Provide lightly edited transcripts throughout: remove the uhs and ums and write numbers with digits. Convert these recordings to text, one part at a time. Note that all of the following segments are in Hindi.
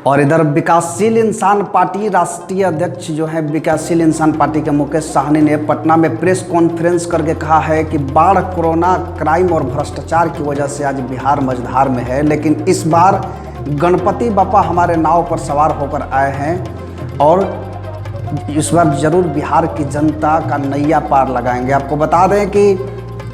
और इधर विकासशील इंसान पार्टी राष्ट्रीय अध्यक्ष जो है विकासशील इंसान पार्टी के मुकेश साहनी ने पटना में प्रेस कॉन्फ्रेंस करके कहा है कि बाढ़, कोरोना, क्राइम और भ्रष्टाचार की वजह से आज बिहार मझधार में है, लेकिन इस बार गणपति बप्पा हमारे नाव पर सवार होकर आए हैं और इस बार जरूर बिहार की जनता का नैया पार लगाएंगे। आपको बता दें कि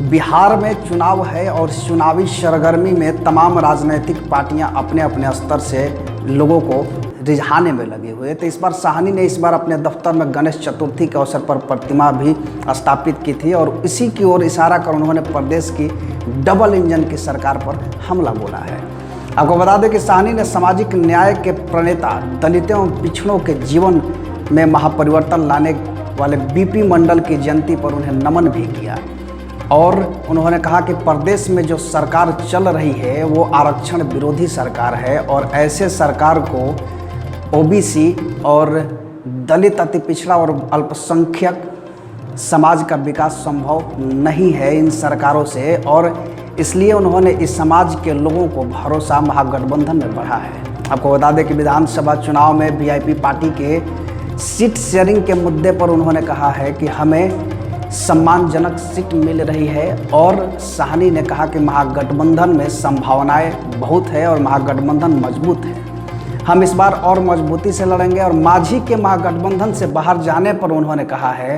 बिहार में चुनाव है और चुनावी सरगर्मी में तमाम राजनीतिक पार्टियां अपने अपने स्तर से लोगों को रिझाने में लगे हुए। तो इस बार साहनी ने इस बार अपने दफ्तर में गणेश चतुर्थी के अवसर पर प्रतिमा भी स्थापित की थी और इसी की ओर इशारा कर उन्होंने प्रदेश की डबल इंजन की सरकार पर हमला बोला है। आपको बता दें कि साहनी ने सामाजिक न्याय के प्रणेता, दलितों एवं पिछड़ों के जीवन में महापरिवर्तन लाने वाले बीपी मंडल की जयंती पर उन्हें नमन भी किया और उन्होंने कहा कि प्रदेश में जो सरकार चल रही है वो आरक्षण विरोधी सरकार है और ऐसे सरकार को ओबीसी और दलित, अति पिछड़ा और अल्पसंख्यक समाज का विकास संभव नहीं है इन सरकारों से, और इसलिए उन्होंने इस समाज के लोगों को भरोसा महागठबंधन में बढ़ा है। आपको बता दें कि विधानसभा चुनाव में वीआईपी पार्टी के सीट शेयरिंग के मुद्दे पर उन्होंने कहा है कि हमें सम्मानजनक सीट मिल रही है और साहनी ने कहा कि महागठबंधन में संभावनाएं बहुत है और महागठबंधन मजबूत है। हम इस बार और मजबूती से लड़ेंगे और मांझी के महागठबंधन से बाहर जाने पर उन्होंने कहा है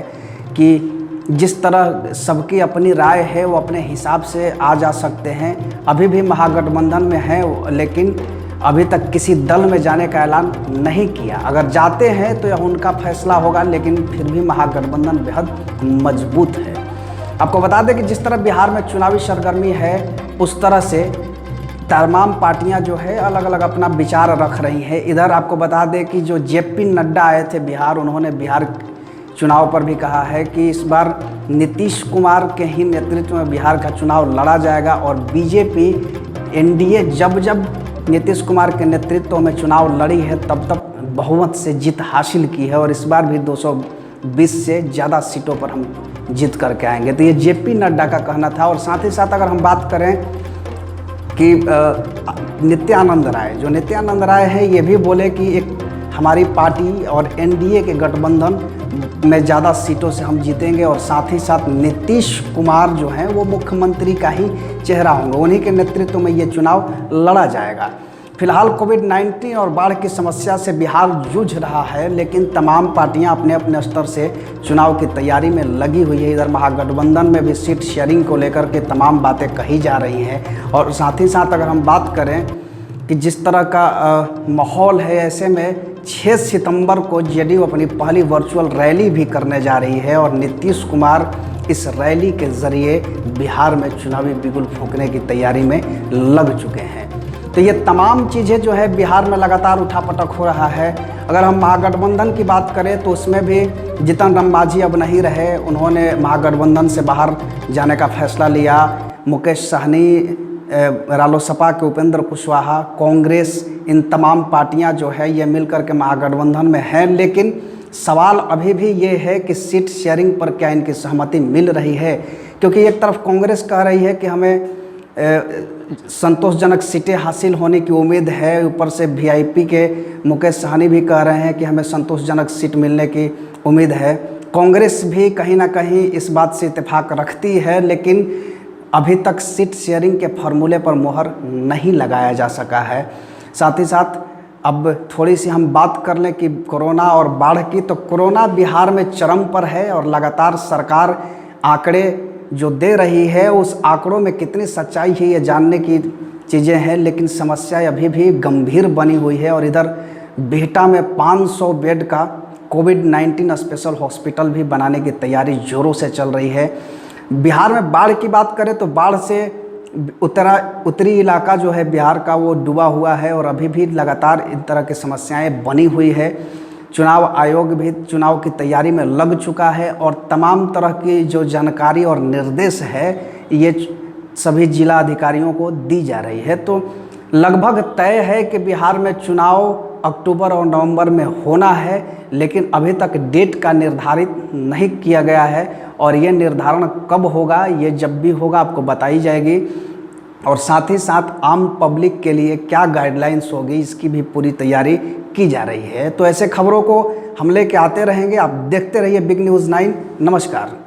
कि जिस तरह सबकी अपनी राय है वो अपने हिसाब से आ जा सकते हैं। अभी भी महागठबंधन में हैं लेकिन अभी तक किसी दल में जाने का ऐलान नहीं किया। अगर जाते हैं तो यह उनका फैसला होगा, लेकिन फिर भी महागठबंधन बेहद मजबूत है। आपको बता दें कि जिस तरह बिहार में चुनावी सरगर्मी है उस तरह से तमाम पार्टियां जो है अलग अलग अपना विचार रख रही हैं। इधर आपको बता दें कि जो जेपी नड्डा आए थे बिहार, उन्होंने बिहार चुनाव पर भी कहा है कि इस बार नीतीश कुमार के ही नेतृत्व में बिहार का चुनाव लड़ा जाएगा और बीजेपी एनडीए जब नीतीश कुमार के नेतृत्व में चुनाव लड़ी है तब बहुमत से जीत हासिल की है और इस बार भी 220 से ज़्यादा सीटों पर हम जीत करके आएंगे। तो ये जेपी नड्डा का कहना था। और साथ ही साथ अगर हम बात करें कि नित्यानंद राय हैं, ये भी बोले कि एक हमारी पार्टी और एनडीए के गठबंधन में ज़्यादा सीटों से हम जीतेंगे और साथ ही साथ नीतीश कुमार जो हैं वो मुख्यमंत्री का ही चेहरा होंगे, उन्हीं के नेतृत्व में ये चुनाव लड़ा जाएगा। फिलहाल कोविड-19 और बाढ़ की समस्या से बिहार जूझ रहा है, लेकिन तमाम पार्टियां अपने अपने स्तर से चुनाव की तैयारी में लगी हुई है। इधर महागठबंधन में भी सीट शेयरिंग को लेकर के तमाम बातें कही जा रही हैं और साथ ही साथ अगर हम बात करें कि जिस तरह का माहौल है, ऐसे में 6 सितंबर को जेडीयू अपनी पहली वर्चुअल रैली भी करने जा रही है और नीतीश कुमार इस रैली के ज़रिए बिहार में चुनावी बिगुल फूंकने की तैयारी में लग चुके हैं। तो ये तमाम चीज़ें जो है बिहार में लगातार उठापटक हो रहा है। अगर हम महागठबंधन की बात करें तो उसमें भी जीतन राम मांझी अब नहीं रहे, उन्होंने महागठबंधन से बाहर जाने का फैसला लिया। मुकेश साहनी, रालोसपा के उपेंद्र कुशवाहा, कांग्रेस, इन तमाम पार्टियां जो है ये मिलकर के महागठबंधन में हैं, लेकिन सवाल अभी भी ये है कि सीट शेयरिंग पर क्या इनकी सहमति मिल रही है, क्योंकि एक तरफ कांग्रेस कह रही है कि हमें संतोषजनक सीटें हासिल होने की उम्मीद है, ऊपर से वीआईपी के मुकेश साहनी भी कह रहे हैं कि हमें संतोषजनक सीट मिलने की उम्मीद है। कांग्रेस भी कहीं ना कहीं इस बात से इत्तेफाक रखती है, लेकिन अभी तक सीट शेयरिंग के फार्मूले पर मोहर नहीं लगाया जा सका है। साथ ही साथ अब थोड़ी सी हम बात कर लें कि कोरोना और बाढ़ की, तो कोरोना बिहार में चरम पर है और लगातार सरकार आंकड़े जो दे रही है उस आंकड़ों में कितनी सच्चाई है ये जानने की चीज़ें हैं, लेकिन समस्या अभी भी गंभीर बनी हुई है। और इधर बिहटा में 500 बेड का कोविड-19 स्पेशल हॉस्पिटल भी बनाने की तैयारी ज़ोरों से चल रही है। बिहार में बाढ़ की बात करें तो बाढ़ से उत्तरी इलाका जो है बिहार का वो डूबा हुआ है और अभी भी लगातार इन तरह की समस्याएं बनी हुई है। चुनाव आयोग भी चुनाव की तैयारी में लग चुका है और तमाम तरह की जो जानकारी और निर्देश है ये सभी जिला अधिकारियों को दी जा रही है। तो लगभग तय है कि बिहार में चुनाव अक्टूबर और नवंबर में होना है, लेकिन अभी तक डेट का निर्धारित नहीं किया गया है और ये निर्धारण कब होगा, ये जब भी होगा आपको बताई जाएगी। और साथ ही साथ आम पब्लिक के लिए क्या गाइडलाइंस होगी, इसकी भी पूरी तैयारी की जा रही है। तो ऐसे खबरों को हम लेके आते रहेंगे, आप देखते रहिए बिग न्यूज़ 9। नमस्कार।